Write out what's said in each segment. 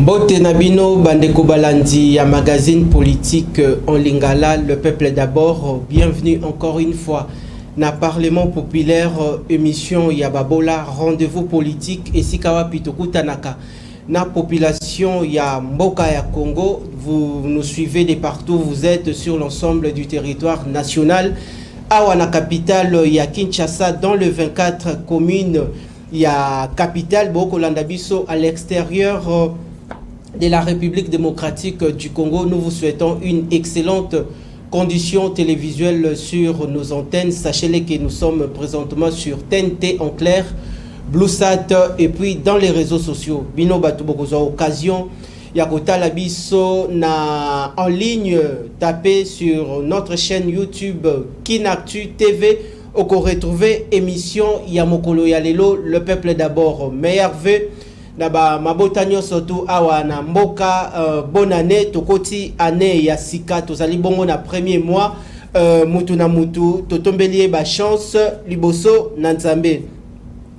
Mbote Nabino, Bandeko Balandi, ya magazine politique en Lingala, le peuple d'abord. Bienvenue encore une fois na Parlement populaire, émission Yababola, rendez-vous politique et Sikawa Pitoku Tanaka. Na population ya Mboka ya Congo, vous nous suivez de partout, vous êtes sur l'ensemble du territoire national. Awana capitale ya Kinshasa, dans le 24 communes, il y a capitale Boko Landabiso à l'extérieur de la République démocratique du Congo. Nous vous souhaitons une excellente condition télévisuelle sur nos antennes. Sachez-les que nous sommes présentement sur TNT en clair, BlueSat et puis dans les réseaux sociaux. Bino Batubokozo, occasion Yakota Labiso na en ligne, tapez sur notre chaîne YouTube Kinactu TV. Au qu'on retrouve émission Yamokolo Yalelo, le peuple d'abord, meilleur vœu. Naba mabotanyo surtout awana mboka bonne année tokoti année ya sika tozali bongo na premier mois mutu na mutu totombelie ba chance liboso na nzambe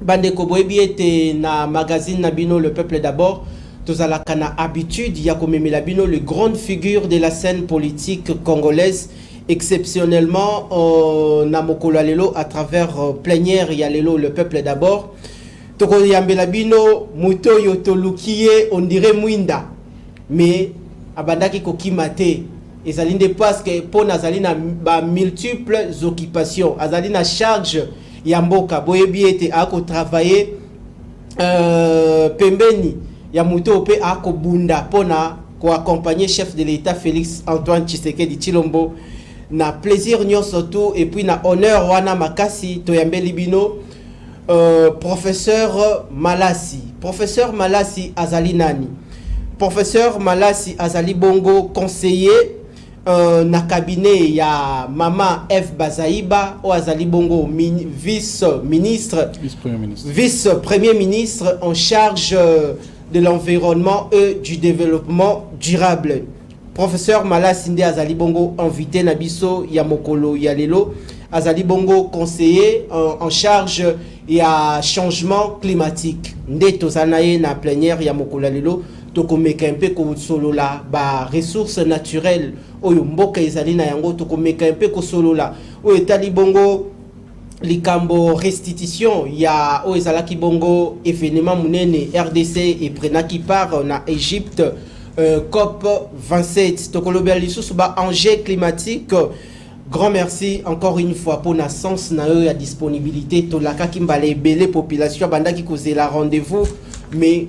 bande ko boyebi ete na magazine Nabino le peuple d'abord tozalaka na habitude ya komemela bino le grande figure de la scène politique congolaise exceptionnellement na mokolo lelo à travers plénière ya lelo le peuple d'abord. Toko yambela bino muto yotolukie on dirait mwinda mais abandaki kokimate ezalinde parce que pour nazali na ba multiples occupations azali na charge ya mboka boyebi ete ako travailler pembeni ya muto pe ako bunda pona ko accompagner chef de l'État Félix Antoine Tshisekedi Tshilombo na plaisir nyonso tout et puis na honneur wana makasi to yambeli bino. Professeur Malassi Azali Nani. Professeur Malassi Azali Bongo, conseiller na cabinet ya Mama F. Bazaïba ou Azali Bongo, vice-premier ministre en charge de l'environnement et du développement durable. Professeur Malassi Nde Azali Bongo, invité Nabiso Yamokolo Yalelo. Azali Bongo, conseiller en charge ya changement climatique. Nde tozanaye na plénière ya mokolo lelo tokomeka mpe ko solola ba ressources naturelles oyo mboka ezali na yango tokomeka mpe ko solola oyo etali bongo likambo restitution ya oyo ezalaki bongo événement munene RDC et prenaki part na Égypte COP 27 tokolobela lisusu ba enjeu climatique. Grand merci encore une fois pour la sens na la disponibilité to la kimbale belé population banda ki kozela rendez-vous mais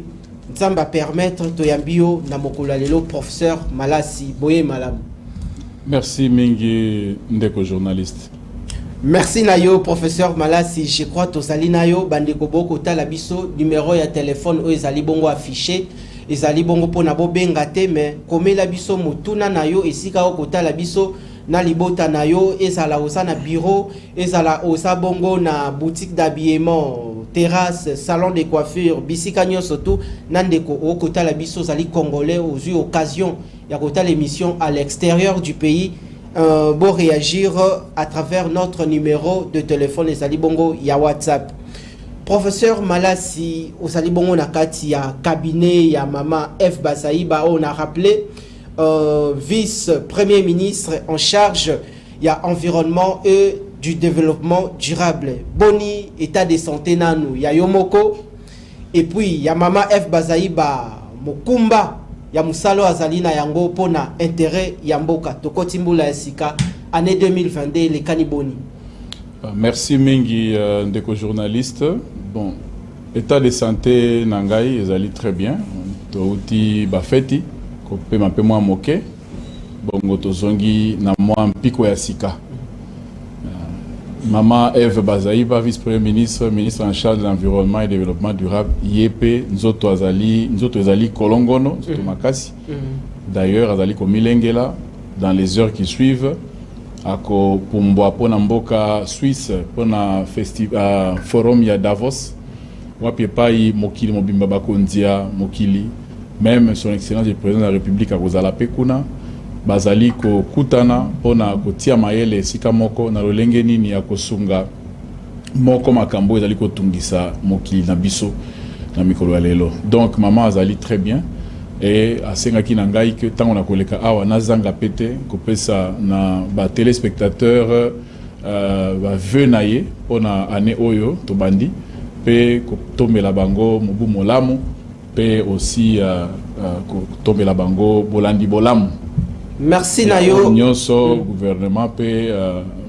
ça va permettre to yambio na mokolo lelo professeur Malassi boye malam. Merci mingi ndeko journaliste. Merci nayo professeur Malassi, je crois to sali nayo bande ko boko tala biso numéro ya téléphone o ezali bongo affiché ezali bongo pona bo benga te mais komela biso mutuna nayo esika o kotala biso na libota na yo ezala osa na bureau ezala osa bongo na boutique d'habillement terrasse salon de coiffure bisika nyonso tout nandeko okotala biso zali congolais aux eu occasion ya kotala l'émission à l'extérieur du pays bon réagir à travers notre numéro de téléphone ezali bongo ya WhatsApp. Professeur Malassi osali bongo na kati ya cabinet ya Mama F. Bazaïba on a rappelé vice-premier ministre en charge il y a environnement et du développement durable. Boni état de santé nanu ya Yomoko et puis il y a Mama F. Bazaïba Mokumba ya Musalo Azalina yango pona intérêt Yamboka Tokotimbula Esika année 2022 les Kaniboni. Merci mingi ndeko journaliste. Bon, état de santé nangai ezali très bien. Touti bafeti pe mape mwa moke bongo tozongi na mwa mpiko ya sika. Mama Eve Bazaïba, vice-premier ministre, ministre en charge de l'environnement et développement durable, Yépe, nzoto azali kolongono, nzoto makasi. D'ailleurs, azali komilengela dans les heures qui suivent. Ako pumbwa pona mboka Suisse, pona festival forum ya Davos. Wapi pai mokili mobimba bakondia mokili. Même son excellence le président de la République à Kozala Pekuna, Bazali ko kutana, pona ko tia mayele sika moko na lolenge nini ya kosunga moko makambo ezali ko tungisa mokili na biso na mikolo lelo. Donc maman azali très bien. et asengaki na ngai que tant on a koleka awa na zanga pété kopesa na ba téléspectateurs ba venaye pona année oyo to bandi pe ko tombela bango mobu molamu pe aussi ko tombela bango bolandi bolamu. Merci Nayo. Nyonso gouvernement pe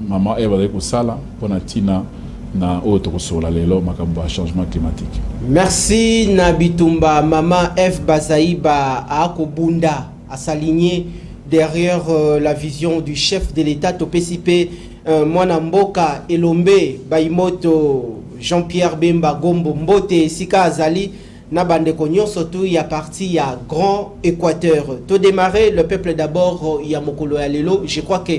maman Eva de Kosala pona tina na autre sola lelo makambo ya changement climatique. Merci Nabitumba. Maman F Bazaïba a Kobunda à s'aligner derrière la vision du chef de l'État au PCP Mwana Mboka Elombe Baimoto Jean-Pierre Bemba Gombo Mbote Sika Azali Nabande Konyon surtout il y a parti il y a Grand Équateur. Tout démarrer le peuple d'abord il y a Mokolo Alelo. Je crois que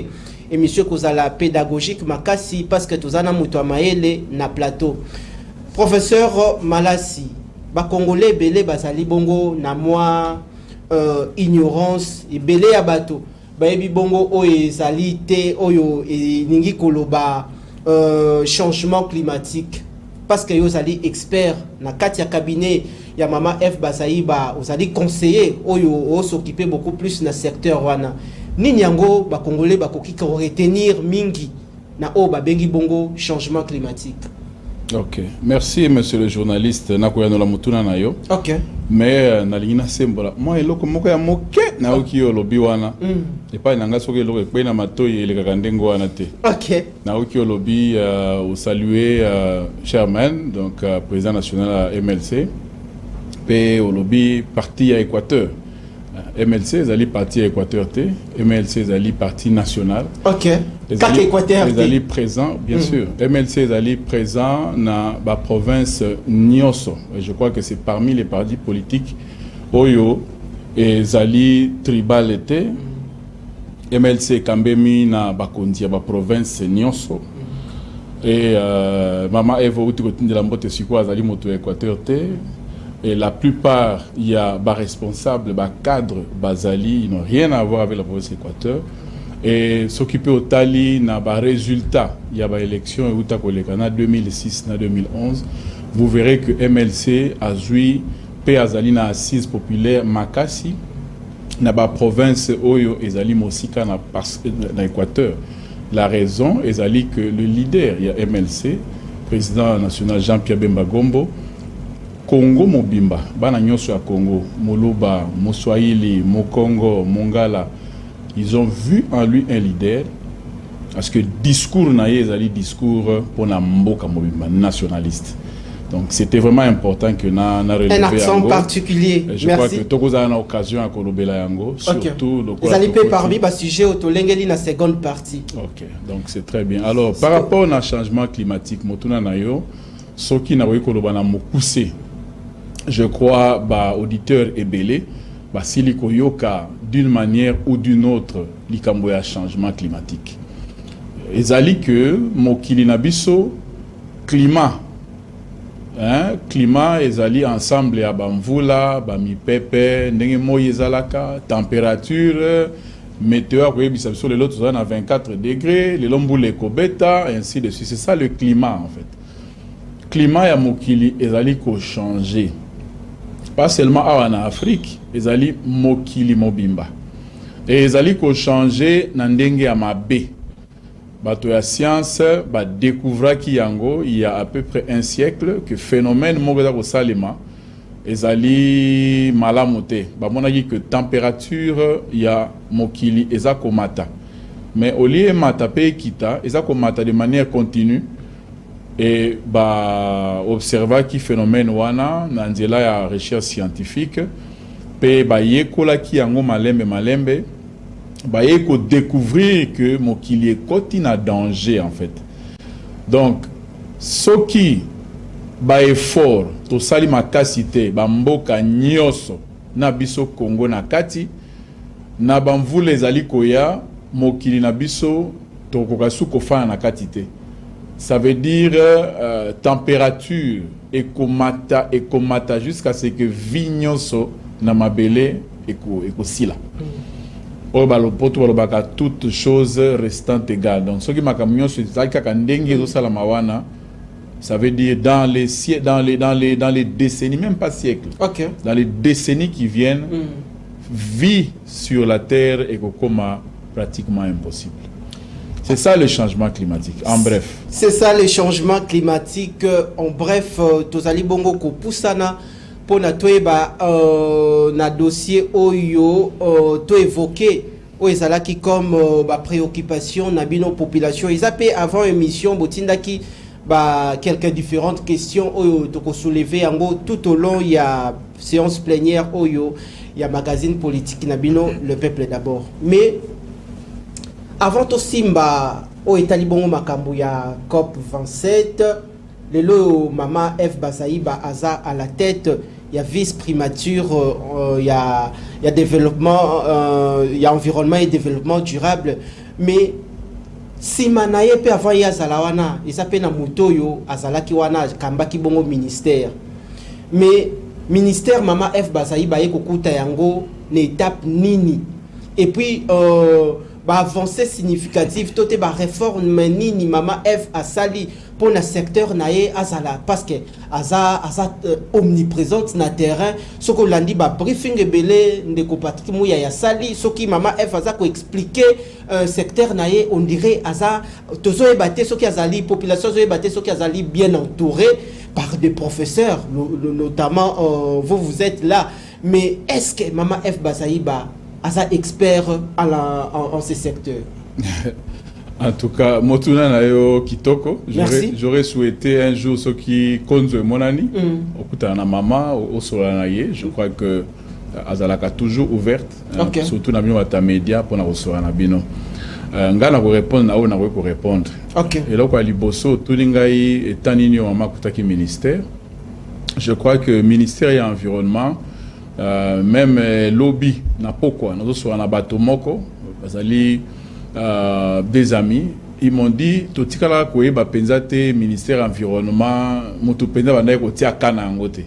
émission Kozala pédagogique makasi parce que tozana muto maele na plateau. Professeur Malassi, ba Congolais belé bazali bongo na moi ignorance et belé ya bato. Ba yebi bongo oyo ezali te oyo ningi koloba changement climatique parce que yo zali expert na kati ya cabinet ya mama F Bazaïba ozali conseiller oyo s'occuper beaucoup plus na secteur wana. Nini yango ba Congolais ba koki ko retenir mingi na o ba bengi bongo changement climatique. Ok, merci monsieur le journaliste nakoyano la mutuna na yo. Ok. Mais nalingina sembola moi eloko moko ya moke na oki yo lobi wana et pas nanga soki eloko pe na matoyi ele kakandengo wana te. Ok. Na oki yo lobi au saluer Chairman donc président national à MLC pe au lobby parti à Équateur. MLC zali parti à Équateur T, MLC zali parti national. OK. Quatre Équateur T. Zali présent bien sûr. MLC zali présent dans la province Nyoso. Et je crois que c'est parmi les partis politiques Oyo et zali tribal été. MLC Kambemi na Bakondi ba province Nyoso. Et Mama Evo Utikotinde la mbote siko zali moto Équateur T. Et la plupart, il y a des responsables, des cadres, Bazali, ils n'ont rien à voir avec la province d'Équateur. Et s'occuper au Tali, n'a pas résultat. Il y a des élections en 2006, en 2011. Vous verrez que MLC a joué, Azali na assise populaire Makasi, n'a pas province Oyo et Zali Mosika dans l'Équateur. La raison est que le leader, il y a MLC, président national Jean-Pierre Bemba Gombo, Congo Mobimba, bana nyonso ya Congo, Moluba, Moswahili, Mokongo, Mongala, ils ont vu en lui un leader parce que discours naïe ezali discours pour na mboka mobimba nationaliste. Donc c'était vraiment important que na relevé un accent yango. Particulier. Je crois que tokoza une occasion à kolobela yango surtout le vous allez payer parmi bas sujet autolengeli na seconde partie. OK, donc c'est très bien. Alors par rapport au changement climatique motuna nayo soki na koyi koloba na mokuse. Je crois bah auditeur et belé bah siliko yoka d'une manière ou d'une autre likambo ya changement climatique. Ezali que mokili na biso climat climat ezali ensemble ya bamvula ba mipepe ndenge moyi ezalaka température météo ko yebisa biso lelo tozana na 24 degrés lelo mbula ekobeta ainsi de suite. C'est ça le climat en fait. Climat ya mokili ezali ko changer. Pas seulement en Afrique, ezali mokili mobimba. Et ezali ko changer na ndenge ya mabe. Bato ya science ba découvra ki yango il y a à peu près un siècle que phénomène mogoza ko salima ezali malamote. Ba monaki que température ya mokili ezako mata. Mais au lieu mata pe kita ezako mata de manière continue. Et bah observer qui phénomène wana na nzela ya recherche scientifique pe ba yekola ki yango malembe ba yeko découvrir que mokili ekoti na danger en fait. Donc soki ba effort to sali makasite ba mboka nyoso na biso Congo na kati na bamvula ezali koya mokili na biso to kokasu kofana na kati te. Ça veut dire température et komata jusqu'à ce que vignoso na mabele eko sila. Or balopoto balobaka toutes choses restant égales. Donc ce qui m'a camion c'est ça kaka ndenge zo sala mawana Ça veut dire dans les décennies, même pas siècles, dans les décennies qui viennent, vie sur la Terre est pratiquement impossible. C'est ça le changement climatique, en bref. C'est ça le changement climatique, en bref. Tozali bongo ko poussana pour na na dossier oyo to évoqué o ezalaki comme préoccupation na bino population. Ils appellent avant émission botindaki quelques différentes questions oyo to ko soulever yango tout au long il y a séance plénière oyo il y a magazine politique na bino le peuple d'abord. Mais avant tout simba au Italie bongo makambo ya COP 27 lelo mama F Bazaïba aza à la tête ya vice primature il y a développement il y a environnement et développement durable. Mais si manaye pe avant ya zalawana ils appellent na mutoyo azalaki wana kambaki bongo ministère. Mais ministère mama F Bazaïba yeko kuta yango ne étape nini et puis avancée significative toute réforme nini mama F a sali pour le secteur naé azala parce que aza omniprésente na terrain ce que landi briefing belé ndeko Patrick Mouya ya sali ce qui mama F aza ko expliquer secteur naé on dirait aza tozo ebaté ce qui azali population zo ebaté ce qui azali bien entouré par des professeurs notamment vous êtes là. Mais est-ce que mama F Bazaïba asa expert en ce secteur? En tout cas, Motuna Nayo Kitoko, j'aurais souhaité un jour ce qui compte Monani, au maman, au Solanaye, je crois que Azalaka toujours ouverte, surtout dans les médias pour nous Solanabino. Ngana ko répondre na o na ko répondre. Et là quoi liboso tout lingai etanini wa makutaki ministère. Je crois que ministère et environnement même lobby na pourquoi nous sommes na bato moko bazali des amis ils m'ont dit totikala ko yeba penzate ministère environnement mutu penza banda ko tia kana ngote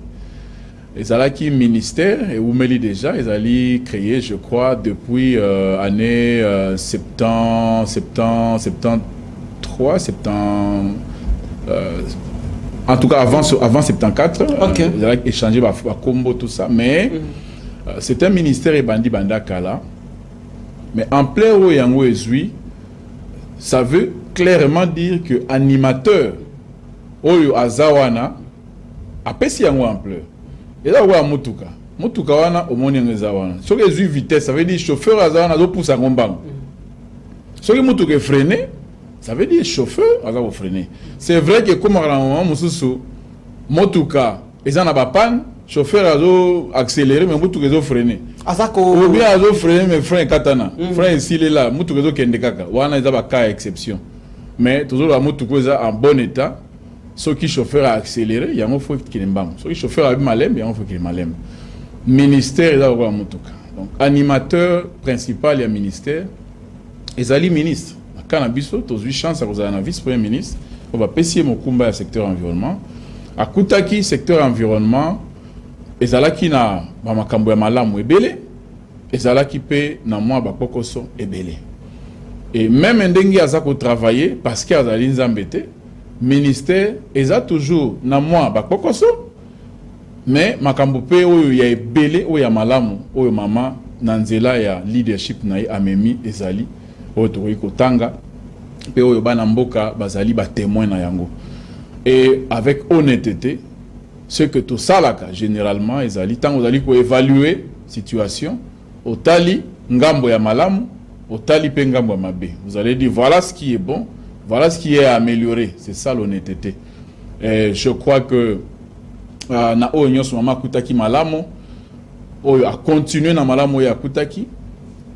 ezalaki ministère et oumeli déjà ils allaient créer je crois depuis année 73 en tout cas avant 74 ils allaient échanger combo tout ça mais c'est un ministère et bandi banda kala mais en plein haut yango ezui ça veut clairement dire que animateur oyo azawana apesi yango ampleur. Et là, ouais, Mutuka wana omoni ngezawana. Ce que ezui vitesse, ça veut dire chauffeur azawana do pousse ngombango. Ce que Mutuka freiner, ça veut dire chauffeur azawo freiner. C'est vrai que comme à un moment mususu Mutuka ezana ba panne, chauffeur azo accélérer mais Mutuka ezo freiner. Azako ou bien azo freiner mais frein katana. Frein ici il est là, Mutuka ezo kende kaka. Wana ezaba cas exception. Mais toujours la Mutuka est en bon état. Ceux qui chauffeur a accéléré, il y a un faut qu'il ait Ceux qui chauffeur a eu malem, il y a un faut qu'il ait malem. Ministère, il y a un donc animateur principal, il y a ministère. Et Zali ministre. Quand on a eu chance à un vice-premier ministre, on va pessier mon combat au secteur environnement. À Koutaki, secteur environnement, et Zalaki na makambo ya malamu ebele, et Zalaki pe na moi bakokoso ebele. Et même ndengi azako travailler parce qu'il y a Zali nzambete. Ministère eza toujours na moi bakokoso mais makambo pe oyo ya ebele oyo ya malamu oyo mama na nzela ya leadership na amemi ezali oyo tokoki kotanga pe oyo bana mboka bazali ba témoin na yango et avec honnêteté ce que tout salaka généralement ezali tango zali ko évaluer situation otali ngambo ya malamu otali pe ngambo ya mabe vous allez dire voilà ce qui est bon. Voilà ce qui est amélioré, c'est ça l'honnêteté. Je crois que na oyo so mama kutaki malamo oyo a continuer na malamo ya kutaki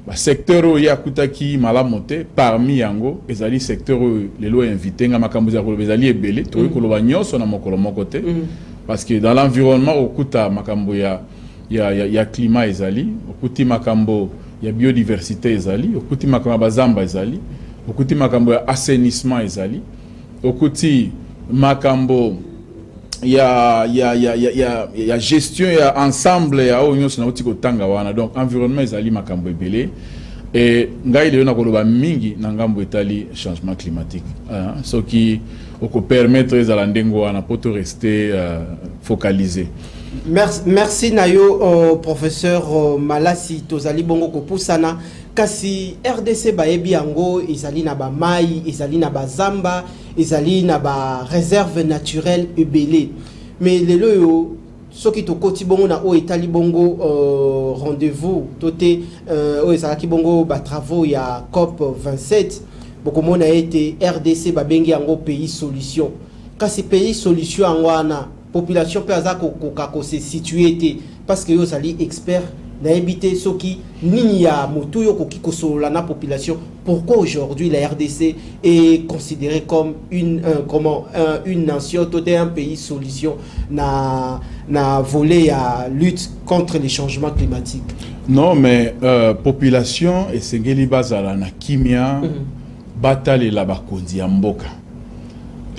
ba secteur oyo ya kutaki malamo te parmi yango ezali secteur oyo lelo invité nga makambo za ko bezali ebele to ko loba nyonso na mokolo moko te parce que dans l'environnement okuta makambo ya climat ezali okuti makambo ya biodiversité ezali okuti makambo bazamba ezali okuti makambo ya assainissement ezali okuti makambo ya gestion ya ensemble ya onyo na otiko tanga wana donc environnement ezali makambo ebele et ngai le na koloba mingi na ngambo etali changement climatique ce qui peut permettre aux alandengo na poto rester focalisé. Merci Nayo professeur Malasi tozali bongo ko pusana kasi RDC baebi yango ezali na ba mai ezali na ba zamba ezali na ba réserve naturelle ebele mais lelo yo soki to koti bongo na o etali bongo rendez-vous toté o ezalaki bongo ba travaux ya COP 27 bokomona ete RDC babengi yango pays solution kasi pays solution angwana population peut se situer parce que yo sali expert na habité soki nini ya motu yo koki kosola na population. Pourquoi aujourd'hui la RDC est considérée comme une nation toté un pays solution na volet à lutte contre les changements climatiques? Non mais population et sengeli bazala na kimia batale la bakonzi ya mboka.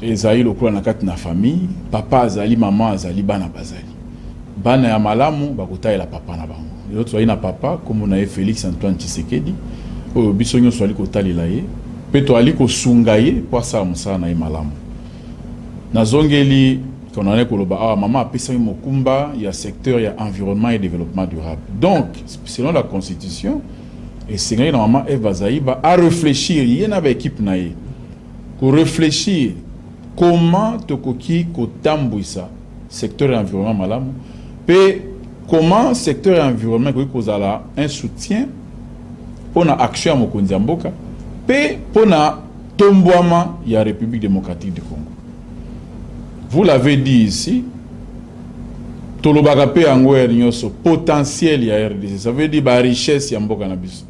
Ezali lokola na kati na famille, papa azali, maman azali, bana bazali. Bana ya malamu bakutaye la papa na bango. L'autre soit na papa comme on a Félix Antoine Tshisekedi, o bisonyo soit likotali la ye, peto ali ko sungaye pour ça musala na malamu. Na zongeli qu'on en est koloba ah maman a pesa mokumba, il y a secteur, il y a environnement et développement durable. Donc selon la constitution et c'est normalement Eva Zaïba à réfléchir, il y en a équipe na ye. Pour réfléchir comment tokoki kotambouisa secteur environnement malamu pe comment secteur environnement ko kozala un soutien pour na action ya mokonzi ya mboka pe pour na tombwama ya République démocratique du Congo. Vous l'avez dit ici, tolobaka pe yango nyonso potentiel ya RDC, ça veut dire ba richesse ya mboka na biso.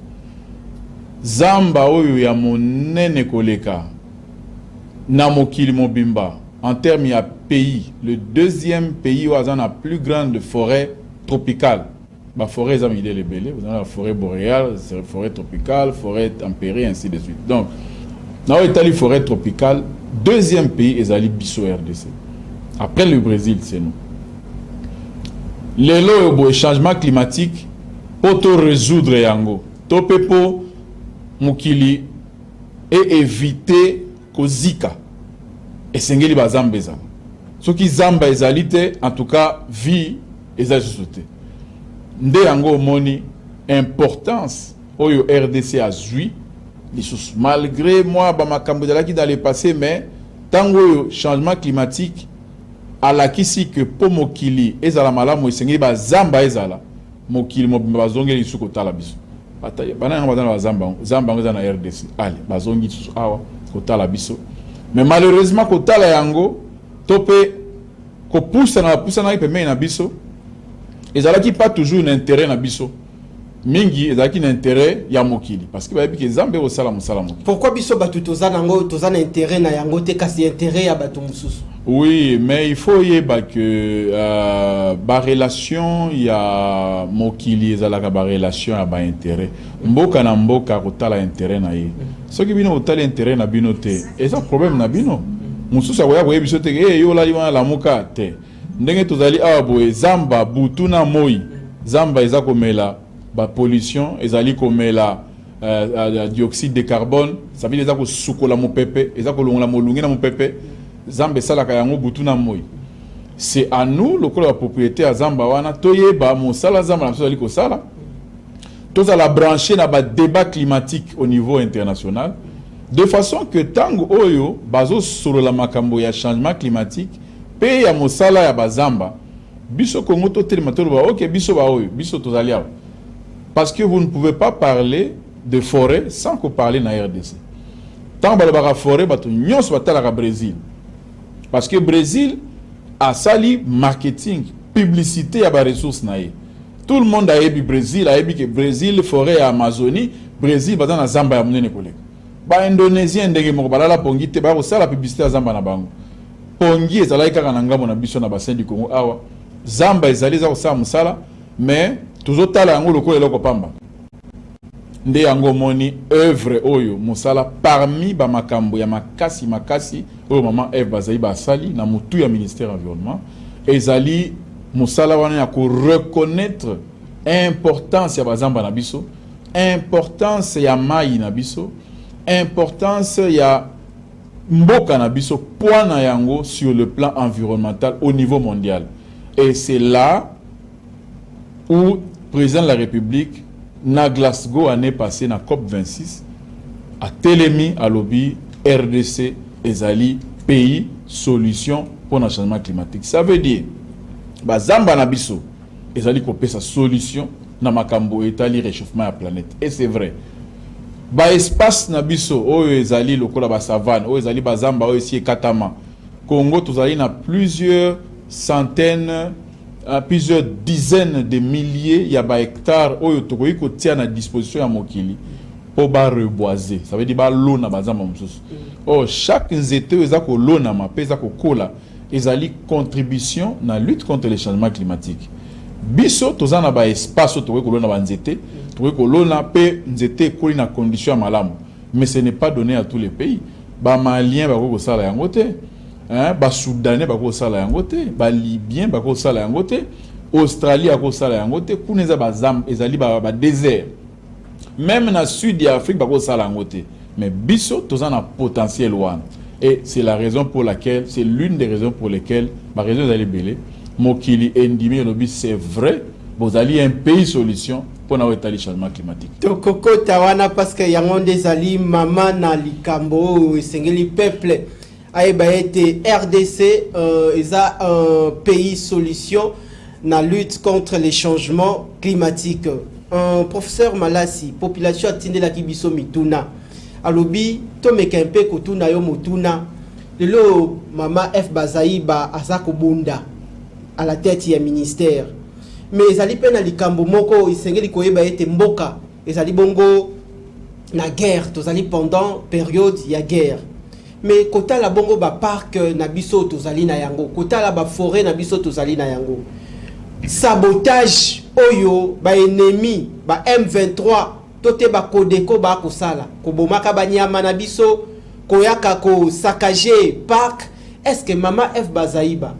Zamba oyo ya monene koleka na mokili mobimba en termes de pays, le deuxième pays où on a la plus grande forêt tropicale. La forêt, vous avez la forêt boréale, la forêt tropicale, la forêt tempérée, ainsi de suite. Donc, dans la forêt tropicale, deuxième pays est Ali Bisso RDC. Après le Brésil, c'est nous. Le changement climatique, pour tout résoudre yango, topepo mukili et éviter Kozika et sengeli bazamba ezala ce qui zamba ezalité en tout cas vie ezali société nde yango moni importance oyo RDC a zui malgré moi ba makambo dalaki dans le passé mais tango changement climatique ala kisi que po mokili ezala malamu sengeli bazamba ezala mokili mo bazongeli suko tala biso bataye banana bazana bazamba zamba ngeza na RDC allez bazongi susu awa kotala biso mais malheureusement kotala yango topé ko pousse na pe na biso ezalaki pas toujours un intérêt na biso mingi ezalaki un intérêt ya mokili parce que ba bi ke zambe o sala musala mokili. Pourquoi biso batu tozana ngo tozana intérêt na yango te kasi intérêt ya batu mususu? Oui, mais il faut y que ba relation ya mokili ezalaka ba relation ya ba intérêt. Mboka na mboka kotala intérêt na ye. Soki bino kotala intérêt na bino te, eza problème na bino. Mususu ya boya biso te yo la liwa la moka te. Ndenge tozali awa boye zamba butuna moi. Zamba eza komela ba pollution, ezali komela dioxyde de carbone, ça veut dire eza ko sukola mo pepe, eza ko longola mo lungi na mo pepe. Zamba salaka yango butuna moi. C'est à nous le la propriété à zamba wana toyeba mo sala zamba na so ali ko sala. Toza la brancher na ba débat climatique au niveau international de façon que tango oyo bazo solo la makambo ya changement climatique pe ya mosala ya bazamba biso Congo to telemato ba OK biso ba oyo biso tozali awa parce que vous ne pouvez pas parler de forêt sans que parler na RDC. Tant ba la forêt bato nyos batala ka Brésil parce que Brésil a sali marketing publicité ya ba ressources na ye. Tout le monde a ébi Brésil, a ébi que Brésil, forêt Amazonie, Brésil, bazan na zamba ya munene koleka. Ba Indonésien ndenge moko balala pongi te ba ko sala publicité ya zamba na bango. Pongi ezala kaka na ngambo na biso na bassin du Congo awa. Zamba ezali za ko sala musala, mais tozotala yango lokola eloko pamba. Nde yango moni œuvre oyo musala parmi ba makambo ya makasi oyo maman Eve bazali ba sali na mutu ya ministère environnement ezali musala wana ya ko reconnaître importance ya bazamba na biso importance ya mai na biso, importance ya mboka na biso, point na yango sur le plan environnemental au niveau mondial. Et c'est là où le président de la République, na Glasgow, année passée, na COP26, a télémi à lobby RDC, ezali pays solution pour le changement climatique. Ça veut dire, bazamba na biso, ezali kopé sa solution na makambo etali réchauffement de la planète. Et c'est vrai. Ba espace na biso, oyo ezali lokola ba savane, oyo ezali bazamba, oyo esi katama. Congo, tozali na plusieurs centaines, plusieurs dizaines de milliers ya ba hectares oyo tokoki kotia na disposition ya mokili pour ba reboiser. Ça veut dire ba lona bazamba mosusu. Oh, chaque nzete eza ko lona ma pesa ko kola ezali contribution na lutte contre le changement climatique. Biso tozana ba espace tokoki ko lona ba nzete, tokoki ko lona pe nzete koli na condition ya malamu. Mais ce n'est pas donné à tous les pays. Ba malien ba ko sala yango te. Ba soudanais bako sala yango te, ba libyen bako sala yango te, Australie bako sala yango te, kuneza bazam ezali ba désert. Même na sud de l'Afrique bako sala yango te. Mais biso tozan a potentiel wan. Et c'est la raison pour laquelle, c'est l'une des raisons pour lesquelles ba raison ezali belé mokili endimi lobi c'est vrai, vous allez un pays solution pour na étaler changement climatique. To koko tawana parce que yango ezali mama na likambo sengeli peuple. Aïba été RDC est un pays solution dans la lutte contre les changements climatiques. Professeur Malassi, population atteinte la kibiso mituna. Alobi to mekempe kotuna yo mutuna. Lelo mama F Bazaïba azako bunda à la tête du ministère. Mais ezali pe na likambo moko isengeli koyeba ete mboka ezali bongo na guerre, tozali pendant période ya guerre. Mais kota la bongo ba parc na biso tozali na yango, kota la ba forêt na biso tozali na yango. Sabotage oyo ba ennemi ba M23 tote ba kodeko ba kosala ko bomaka ba nyama na biso koyaka ko saccager parc. Est-ce que mama F Bazaïba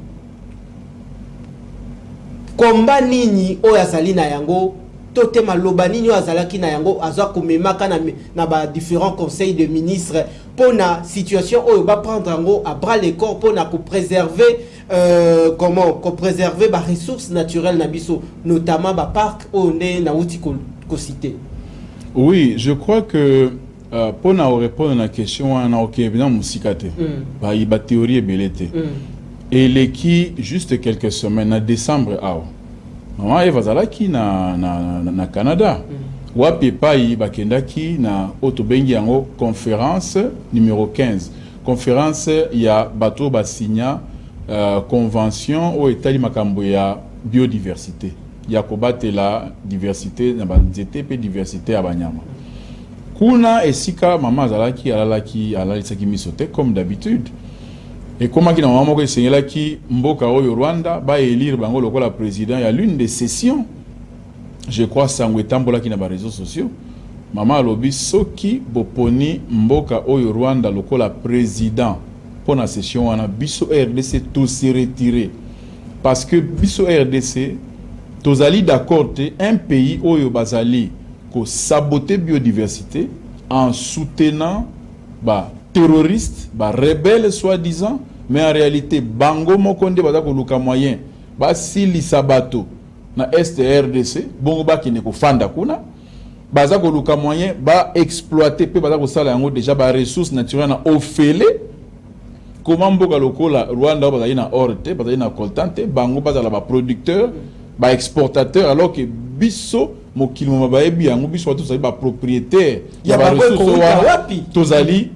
komba nini oyo azali na yango tote maloba nini oyo azalaki na yango azwa komemaka na ba différents conseils de ministres pour la situation où on va prendre en gros à bras les corps pour préserver préserver les ressources naturelles nabiso notamment les parcs où on est na outil ko cité. Oui, je crois que pour répondre à la question on a OK évidemment musikate. Ba iba théorie belete. Et les qui juste quelques semaines en décembre maman Eva zalaki na Canada. Wapi pai bakendaki na otobengi yango conférence numéro 15. Conférence ya bato ba signa convention au etali makambo ya biodiversité. Ya kobate la diversité na banzete pe diversité ya banyama. Kuna esika mama zalaki alalisaki misote comme d'habitude. Et comment qui normalement que sengela ki mboka oyo Rwanda ba élire bango lokola président ya l'une des sessions. Je crois sangwe tambola ki na ba réseaux sociaux. Mama lobi soki boponi mboka oyo Rwanda lokola président pour la session wana biso RDC tout se retirer parce que biso RDC tozali d'accord un pays oyo bazali ko saboter biodiversité en soutenant ba terroristes, ba rebelles soi-disant, mais en réalité bango mokonde baza ko luka moyen ba sili sabato na STRDC bongo ba ki ne ko fanda kuna baza ko luka moyen ba exploiter pe baza ko sala yango déjà ba ressources naturelles na ofele comment mboka lokola Rwanda baza na orte baza na coltante bango baza la ba producteur ba exportateur alors que biso mokili mo ba ebi yango biso bato ba propriétaire ya ba ressources tozali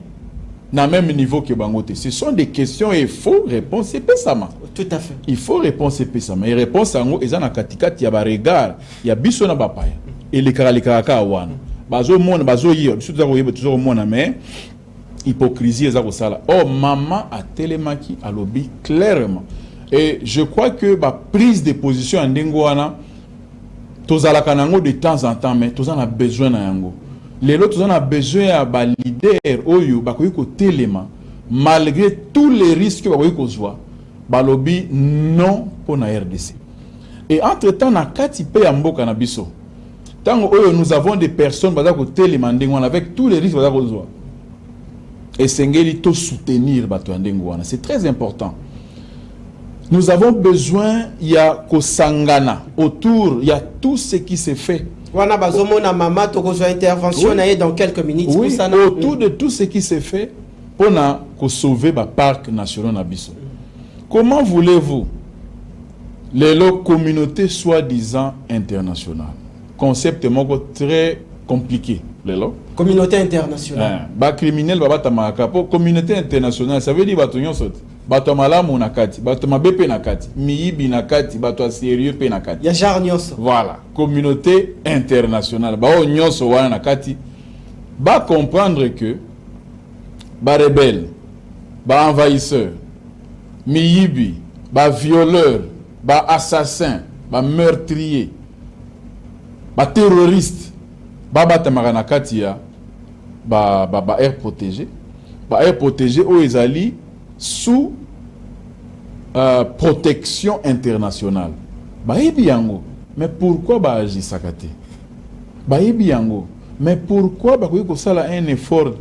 na même niveau que bangote. Ce sont des questions et faux réponses et pesama. Tout à fait. Il faut réponse et pesama. Et réponse en gros, ezana katikati ya ba regard, ya biso na bapaya. Et les karaka wana. Bazo mona bazo yi, biso za koyeba toujours mona mais hypocrisie ezako sala. Oh maman a telemaki a lobby clairement. Et je crois que ba prise de position en ndenge wana tozala kanango de temps en temps mais tozana besoin na yango. Les autres ont besoin de leader oyo bakoyi ko telema malgré tous les risques bakoyi ko zwa balobi non pour na RDC. Et entre temps na kati pe ya mboka na biso Tant que nous avons des personnes avec tous les risques et Sengeli to soutenir Batouandengouana. C'est très important. Nous avons besoin, il y a Kosangana autour, il y a tout ce qui s'est fait. Wana bazomona mama tokozo intervention na dans quelques minutes. Oui, autour de tout ce qui s'est fait pour sauver le parc national Nabiso. Comment voulez-vous les communautés soi-disant internationales? Concept très compliqué. Communauté internationale. Ba criminel babata makapo communauté internationale ça veut dire batonyo sote. Bato malamu nakati, bato mabepe nakati, miyibi nakati, bato sérieux pe nakati. Ya jar nyonso. Voilà, communauté internationale. Ba nyonso wana nakati ba comprendre que ba rebelle, ba envahisseur, miyibi, ba violeur, ba assassin, ba meurtrier, ba terroriste, ba batamaka nakati ya ba air protégé. Ba air protégé o ezali sous protection internationale. Baïbi yango. Mais pourquoi ba agi sakate? Baïbi yango. Mais pourquoi ba ko sala un effort?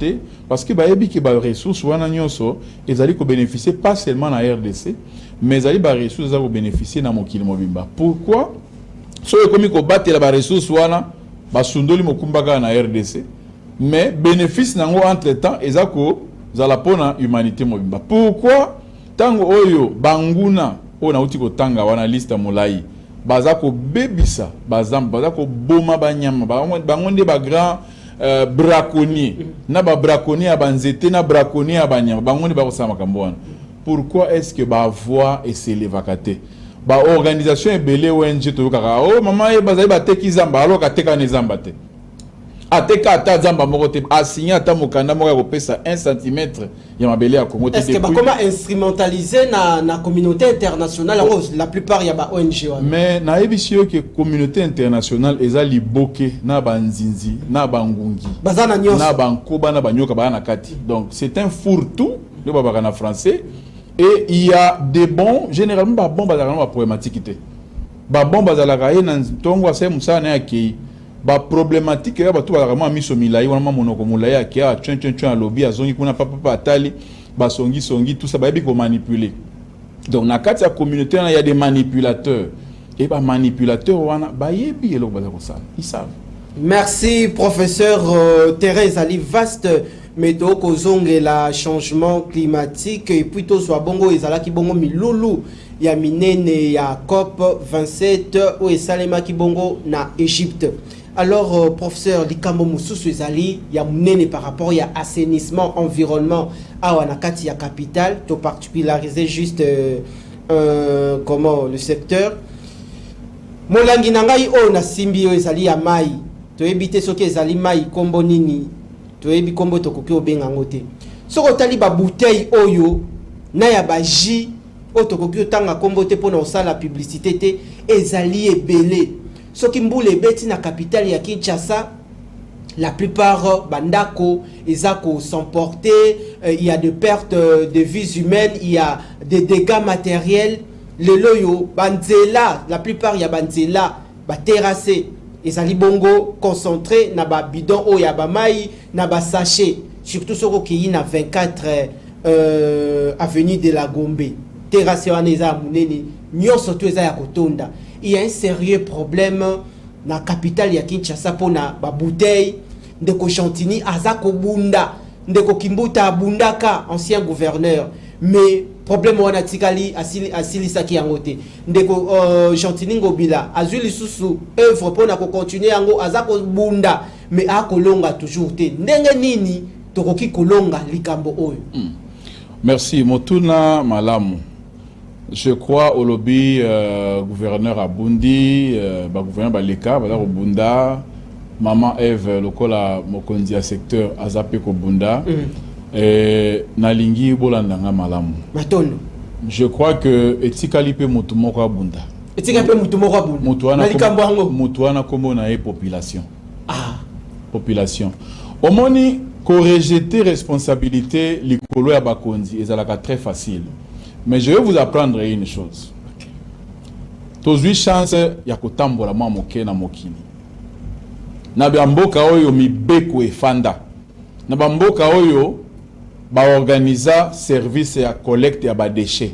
Parce que baïbi ki ba ressources wana nyonso ezali ko bénéficier pas seulement na RDC, mais ezali ba ressources za ko bénéficier na mokili mobimba. Pourquoi? So ekomi ko batela ba ressources wana ba sundoli mokumbaka na RDC, mais bénéfice nango entre-temps ezako zala pona humanité mobimba. Pourquoi tango oyo banguna o na uti ko tanga wana liste molai bazako bebisa bazako boma banyama bangonde ba grand braconnier na ba braconnier abanzete na braconnier abanyama bangonde ba kosama kambwana. Pourquoi est-ce que ba voix et s'élevakate ba organisation ebele ONG to kaka oh mama e bazali ba teki zamba alors ka teka ne zamba te ateka ata zamba moko te asigné ata mokanda moko ko pesa 1 cm ya mabele ya Congo te. Est-ce que comment instrumentaliser na communauté internationale la plupart ya ba ONG wa mais na ebisio que communauté internationale ezali boke na banzinzi na bangungi bazana nyonso na bankoba na banyoka bana kati. Donc c'est un fourre-tout le baba na français. Et il y a des bons, généralement, ba bon bazalaka problématique té. Ba bon bazalaka ye na tongo ase musa na yaki. Ba problématique ya batu bazalaka miso milai wana monoko mulai yaki a tchin lobby azongi kuna papa atali ba songi tout ça ba bi ko manipuler. Donc na kati ya communauté il y a des manipulateurs. Et ba manipulateurs wana ba yebi eloko bazako sala. Ils savent. Merci professeur Thérèse Ali vaste météo kozonge la changement climatique et puis to soit bongo ezala ki bongo milulu ya minene ya COP 27 ou esalema ki bongo na Égypte. Alors professeur likambo mususu ezali ya minene par rapport ya assainissement environnement awa na kati ya capitale to particulariser juste comment le secteur molangi nangai o na simbi o ezali ya mai to ebite soki ezali mai kombo nini to ebi kombo to koki obenga ngote soko tali ba bouteille oyo na ya ba ji o to koki otanga kombo te pona osala publicité te ezali ebele soki mbule beti na capitale ya Kinshasa la plupart bandako ezako s'emporter il y a de pertes de vies humaines il y a des dégâts matériels le loyo banzela la plupart ya banzela ba terrasser ezali bongo concentré na ba bidon o ya ba mai na ba sachet surtout soko ki na 24 avenue de la Gombe terrasse wana eza munene nyonso to eza ya kotonda. Il y a un sérieux problème na capitale ya Kinshasa pona ba bouteille ndeko Chantini azako bunda ndeko Kimbuta abundaka ancien gouverneur mais problème wana tikali asili saki yango te ndeko Chantini Ngobila azuli susu œuvre pona ko continuer yango azako bunda mais akolonga toujours te ndenge nini tokoki kolonga likambo oyo. Merci Motuna Malamu. Je crois au lobby gouverneur Abundi, gouverneur Baleka, Bunda, maman Eve, lokola Mokondia secteur Azapé Kobunda, et Nalingi Bolandanga Malamu. Matono. Je crois que Etikalipe Mutumoko Abunda. Etikalipe Mutumoko Abunda. Mutuana Kombo na population. Ah. Population. Omoni ko rejeter responsabilité likolo ya Bakondi ezalaka très facile. Mais je vais vous apprendre une chose. Tozui chance ya kotambola mwa moke na mokili. na bamboka oyo mibeko efanda na bamboka oyo organisa service ya collecte ya ba déchets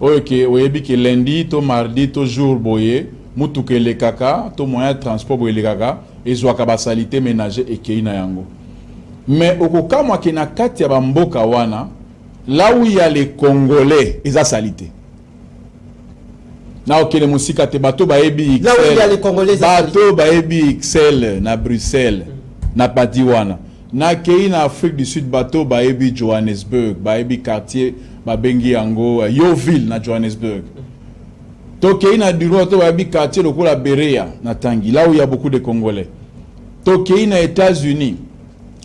oyo ke oyebi ke lundi to mardi to jour boye mutuka elekaka to moyen de transport boye elekaka ezwaka basalite ménager ekei na yango. Mais okokamwa ke na kati ya bamboka wana là où il y a les Congolais eza salite na okele musika te bato baebi XL, là où il y a les Congolais bato baebi XL na Bruxelles na pati wana na kei na Afrique du Sud bato baebi Johannesburg baebi quartier babengi yango Yoville na Johannesburg to kei na Duro to baebi quartier lokola Berea na Tangi là où il y a beaucoup de Congolais to kei na États-Unis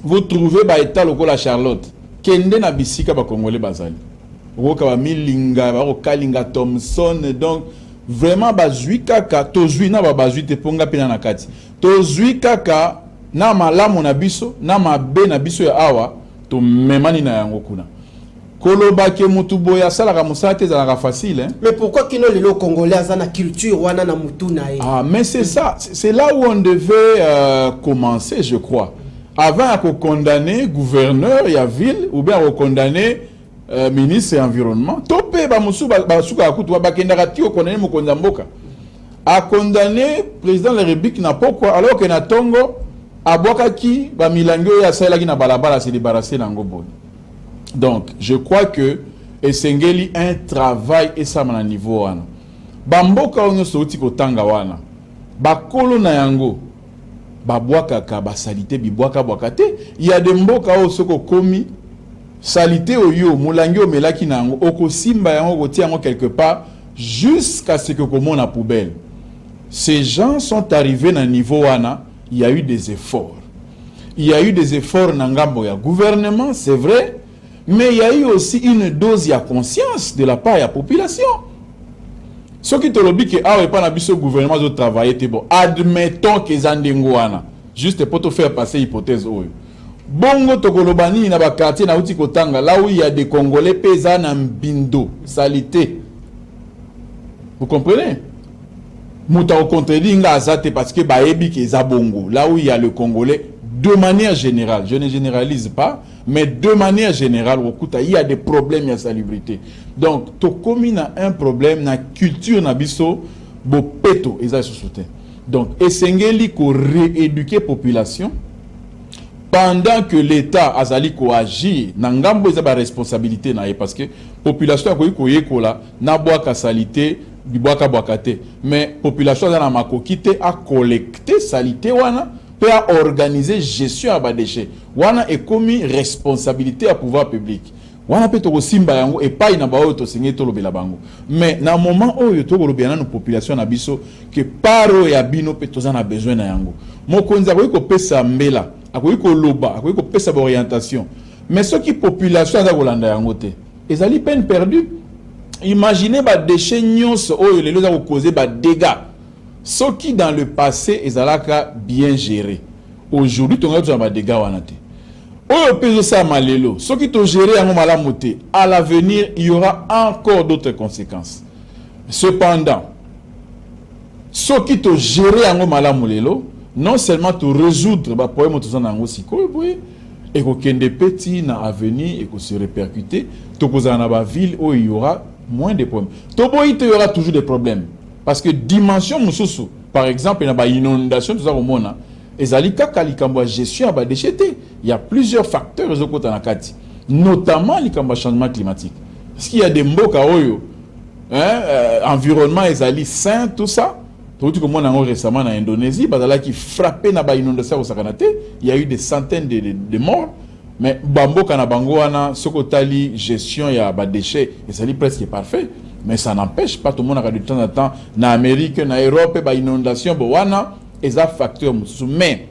vous trouvez ba état lokola Charlotte kende na bisika ba Congolais bazali okoka ba Milinga ba Kalinga Thompson donc vraiment bazui kaka tozui na bazui te ponga pena na kati tozui kaka na malamu na biso na mabe na biso ya awa to memani na yango kuna koloba ke mutu boya salaka musate za facile hein? Mais pourquoi kino lelo Congolais za na culture wana na mutu na e? Ah mais c'est ça, c'est là où on devait commencer je crois. Avant à condamner gouverneur ya ville ou bien à condamner ministre de l'environnement topé ba musu ba suka kutu ba kendaka tio condamner mokonza mboka a condamner président de la République na pourquoi alors que na tongo abwakaki ba milango ya sala ki na balabala se débarrasser na ngobo. Donc je crois que esengeli un travail et ça na niveau wana ba mboka onyo soti ko tanga wana ba kolo na yango babwaka ka basalite bibwaka bwakate il y a des mboka o soko komi salite oyo mulangi o melaki nango oko simba yango ko tiango quelque part jusqu'à ce que komona na poubelle. Ces gens sont arrivés na niveau wana, il y a eu des efforts. Il y a eu des efforts na ngambo ya gouvernement, c'est vrai, mais il y a eu aussi une dose de conscience de la part de la population. Ce qui te lobby que ah pas na biso gouvernement de travailler te bon admettons que zandengo wana juste pour te faire passer hypothèse oyo bongo tokolobani na ba quartier na uti kotanga là où il y a des Congolais pesa na mbindo salité vous comprenez muta au contredit nga azate parce que baebi ke za bongo là où il y a le Congolais de manière générale je ne généralise pas mais de manière générale il y a des problèmes de salubrité. Donc to commune a un problème na culture na biso bo peto eza soutien. Donc esengeli ko rééduquer population pendant que l'état azali ko agir na ngambo eza ba responsabilité na parce que population ko yekola na boaka salité bibwaka bwakate mais population za na makokite a collecter salité wana peut organiser gestion à bas déchets. Wana est commis responsabilité à pouvoir public. Wana peut to simba yango et pas ina ba to singe to lobela bango. Mais na moment où to lobela na population na biso que paro ya bino peut to na besoin na yango. Mokonza ko pesa mbela, akoyi ko loba, akoyi ko pesa orientation. Mais ce qui population za kolanda yango te. Ezali peine perdue. Imaginez ba déchets nyonso oyo lelo za ko causer ba dégâts. Ce qui dans le passé est bien géré. Aujourd'hui, tu as des dégâts. Ce qui est géré à l'avenir, il y aura encore d'autres conséquences. Cependant, ce qui est géré non seulement te résoudre les problèmes et que des petits dans l'avenir et que se répercuter, dans la ville où il y aura moins de problèmes. Il y aura toujours des problèmes. Parce que dimension mususu par exemple il y a une inondation tout ça au monde et zalika kalikambo gestion ba décheté il y a plusieurs facteurs ezokota na kati notamment likambo changement climatique parce qu'il y a des mboka oyo environnement ezali sain tout ça tout comme on a récemment en Indonésie bazala qui frappé na ba inondation au Sakanate il y a eu des centaines de morts mais bamboka na bango wana sokotali gestion ya ba déchets ezali presque parfait. Mais ça n'empêche pas tout le monde a de temps en temps en Amérique, en Europe, bah inondation, bah wana, et ça facteur mais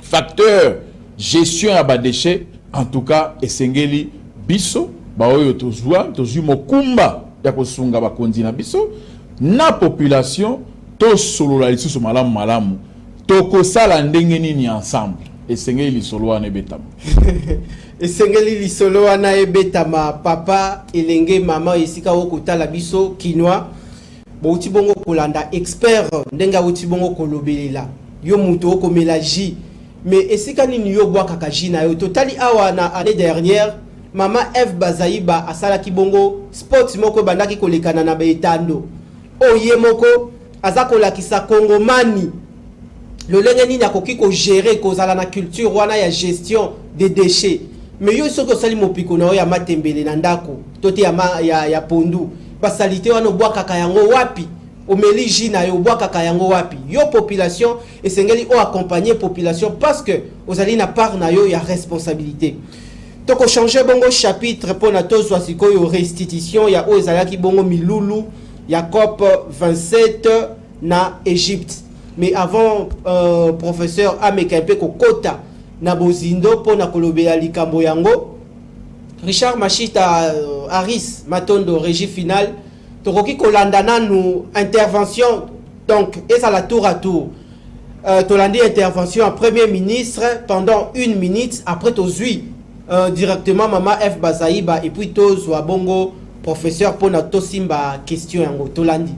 facteur gestion à bas déchets, en tout cas, esengeli biso, bah oyo tozua mokumba ya kosunga ba kondi na biso, na population to solo la lisu malamu, to kosala ndenge nini ensemble, esengeli solo ane betama. Esengeli lisolo wana ebetama papa elenge mama esika okutala biso kinwa bouti bongo kolanda expert ndenga uti bongo kolobelela yo muto ko melaji mais esika nini yo bwa kaka jina yo totali awa na année dernière mama F Bazaïba asala kibongo sport moko bandaki kolekana na betando oye moko azako lakisa kongomani lolenge nini akoki ko gérer kozala na culture wana ya gestion des déchets mais yo soko sali mopiko na yo ya matembele na ndako tote ya pondu basalite wana bwa kaka yango wapi omeli jina yo bwa kaka yango wapi yo population esengeli o accompagner population parce que ozali na part na yo ya responsabilité toko changer bongo chapitre pour na tozwa sikoyo restitution ya o ezalaki bongo milulu ya COP 27 na Égypte mais avant professeur Amekempe kokota na bozindo pour na kolobela likambo yango Richard Machita Harris Matondo régie finale tokoki kolandana nous intervention donc et ça la tour à tour tolandi intervention en premier ministre pendant 1 minute après tozui directement Mama F Bazaïba et puis tozwa bongo professeur pona tosimba question yango tolandi.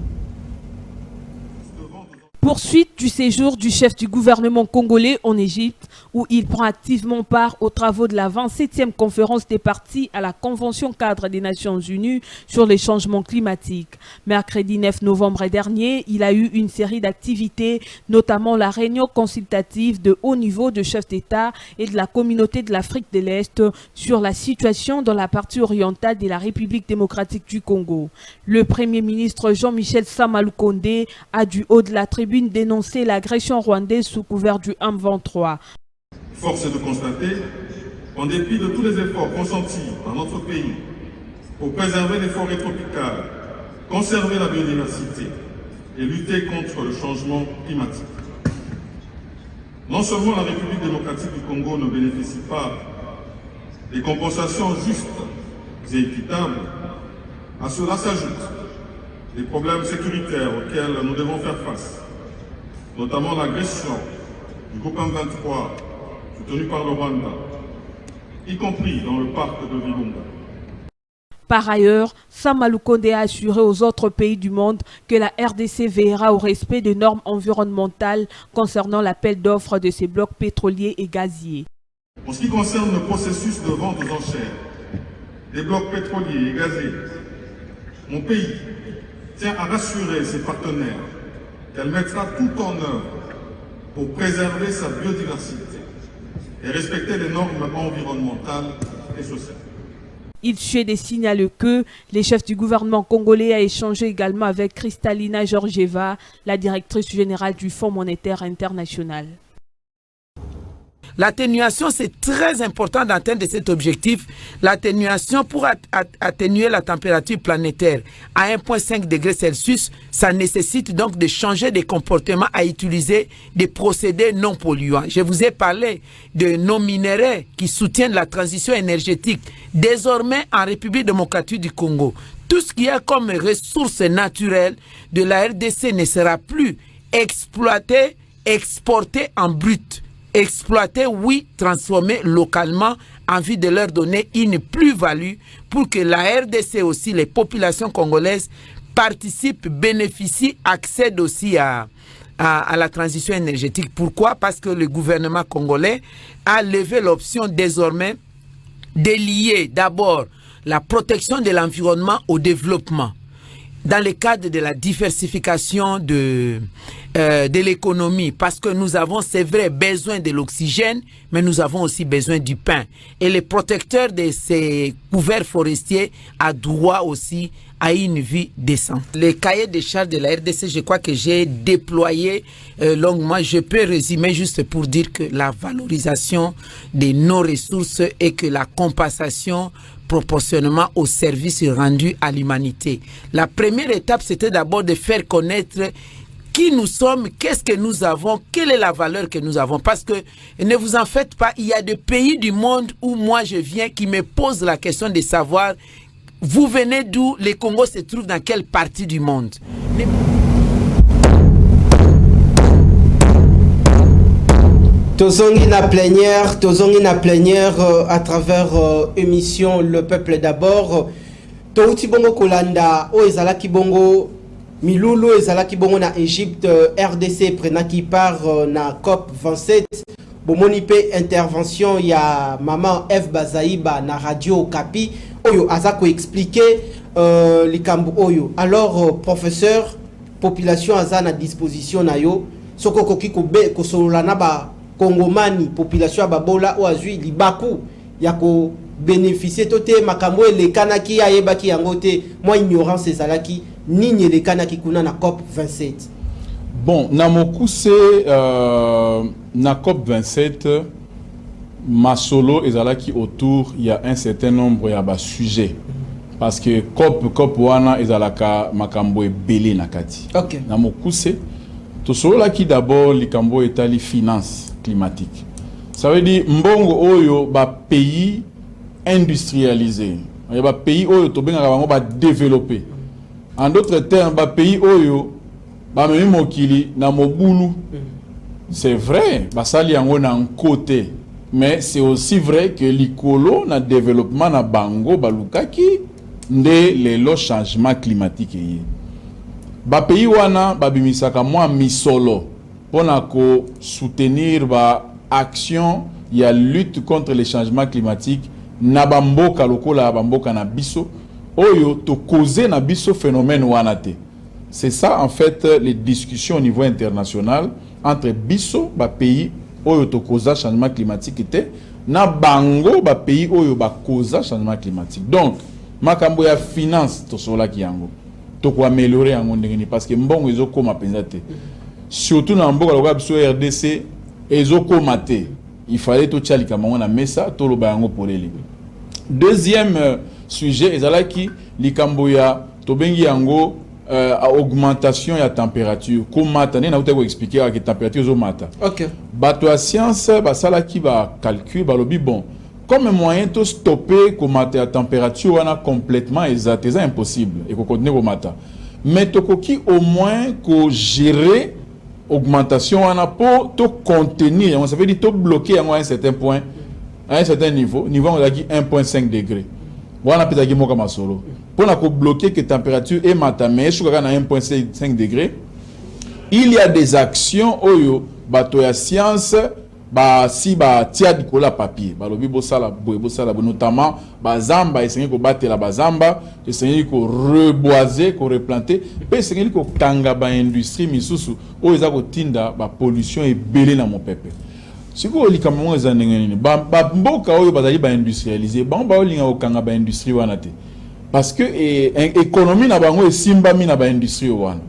Poursuite du séjour du chef du gouvernement congolais en Égypte, où il prend activement part aux travaux de la 27e conférence des parties à la Convention cadre des Nations Unies sur les changements climatiques. Mercredi 9 novembre dernier, il a eu une série d'activités, notamment la réunion consultative de haut niveau de chefs d'État et de la communauté de l'Afrique de l'Est sur la situation dans la partie orientale de la République démocratique du Congo. Le Premier ministre Jean-Michel Sama Lukonde a du haut de la tribune dénoncer l'agression rwandaise sous couvert du M23. Force est de constater, en dépit de tous les efforts consentis par notre pays pour préserver les forêts tropicales, conserver la biodiversité et lutter contre le changement climatique, non seulement la République démocratique du Congo ne bénéficie pas des compensations justes et équitables, à cela s'ajoutent les problèmes sécuritaires auxquels nous devons faire face, notamment l'agression du groupe M23 soutenu par le Rwanda, y compris dans le parc de Virunga. Par ailleurs, Sama Lukonde a assuré aux autres pays du monde que la RDC veillera au respect des normes environnementales concernant l'appel d'offres de ces blocs pétroliers et gaziers. En ce qui concerne le processus de vente aux enchères des blocs pétroliers et gaziers, mon pays tient à rassurer ses partenaires qu'elle mettra tout en œuvre pour préserver sa biodiversité et respecter les normes environnementales et sociales. Il suède et signale que les chefs du gouvernement congolais a échangé également avec Kristalina Georgieva, la directrice générale du Fonds monétaire international. L'atténuation, c'est très important d'atteindre cet objectif. L'atténuation, pour atténuer la température planétaire à 1,5 degrés Celsius, ça nécessite donc de changer de comportement, à utiliser des procédés non polluants. Je vous ai parlé de nos minéraux qui soutiennent la transition énergétique. Désormais, en République démocratique du Congo, tout ce qu'il y a comme ressources naturelles de la RDC ne sera plus exploité, exporté en brut. Exploiter, oui, transformer localement en vue de leur donner une plus-value pour que la RDC aussi, les populations congolaises participent, bénéficient, accèdent aussi à la transition énergétique. Pourquoi? Parce que le gouvernement congolais a levé l'option désormais de lier d'abord la protection de l'environnement au développement. Dans le cadre de la diversification de l'économie, parce que nous avons, c'est vrai, besoin de l'oxygène, mais nous avons aussi besoin du pain. Et le protecteur de ces couverts forestiers a droit aussi à une vie décente. Les cahiers de charges de la RDC, je crois que j'ai déployé longuement. Je peux résumer juste pour dire que la valorisation de nos ressources et que la compensation proportionnellement aux services rendus à l'humanité. La première étape, c'était d'abord de faire connaître qui nous sommes, qu'est-ce que nous avons, quelle est la valeur que nous avons. Parce que, ne vous en faites pas, il y a des pays du monde où moi je viens qui me posent la question de savoir, vous venez d'où, le Congo se trouve dans quelle partie du monde. Tozongi na plénière à travers émission Le Peuple d'abord. Touti bongo kolanda o ezalaki bongo milulu ezalaki bongo na Égypte, RDC prenaki part na COP 27. Bomoni pe intervention ya maman F Bazaïba na radio Okapi oyo azako expliquer likambu oyo. Alors professeur, population aza na disposition na yo soko koki ko solola na ba Kongomani population babola o azui libaku ya ko bénéficier toté makambo elekanaki ayebaki yango te moi ignorance ezalaki nini elekanaki kuna na COP 27. Bon, na mokuse na COP 27 masolo ezalaki autour il y a un certain nombre ya ba sujets parce que COP wana ezalaka makambo ebele na kati. OK. Na mokuse to solo ki d'abord likambo etali finance climatique. Ça veut dire mbongo oyo ba pays industrialisé. Ya ba pays oyo to benga bango ba développer. En d'autres termes, ba pays oyo ba memi mokili na mobulu. C'est vrai, ba sali yango na côté, mais c'est aussi vrai que likolo na développement na bango balukaki nde lelo changement climatique yi. Ba pays wana ba bimisaka mwa misolo pona ko soutenir ba action ya lutte contre les changements climatiques na bamboka lokola bamboka na biso oyo to causer na biso phénomène wana te. C'est ça en fait les discussions au niveau international entre biso ba pays oyo to causer changement climatique te na bango ba pays oyo ba causer changement climatique. Donc makambo ya finance to sola ki yango to ko améliorer yango ndengeni parce que mbongo ezo koma penza te. Surtout na mboka lokola biso RDC ezo koma te. Il fallait to tchalika mango na mesa to loba yango polele. Deuxième sujet ezalaki likambo ya to bengi yango augmentation ya température. Comment tane na utako expliquer que température zo mata. OK. Bato ya science basala ki ba calcul ba lobi bon. Comme moyen de stopper comment la température wana complètement exact, c'est impossible et qu'on continue au matin. Mais tokoki au moins ko gérer augmentation wana pour to contenir, ça veut dire to bloquer à un certain point, à un certain niveau on a dit 1.5 degrés. Wana peut-être mo kama solo. Pour na ko bloquer que température est matin mais sur na 1.5 degrés, il y a des actions oyo bato ya science ba si ba tia dikola papier ba lobi bo sala notamment ba zamba essayer ko batela ba zamba essayer ko reboiser ko replanter pe essayer ko kanga ba industrie misusu o eza ko tinda ba pollution ebele na mopepe siko likamamo eza ndengeni ba mboka oyo bazali ba industrialiser ba olinga ko kanga ba industrie wana te parce que économie na bango esimba mi na ba industrie wana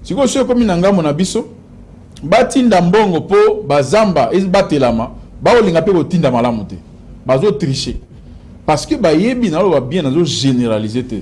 siko sio komi na ngamo na biso batinda mbongo po bazamba ezbatelama baolinga pe kotinda malamu te bazo tricher parce que bayebi na lo bien nazo généraliser te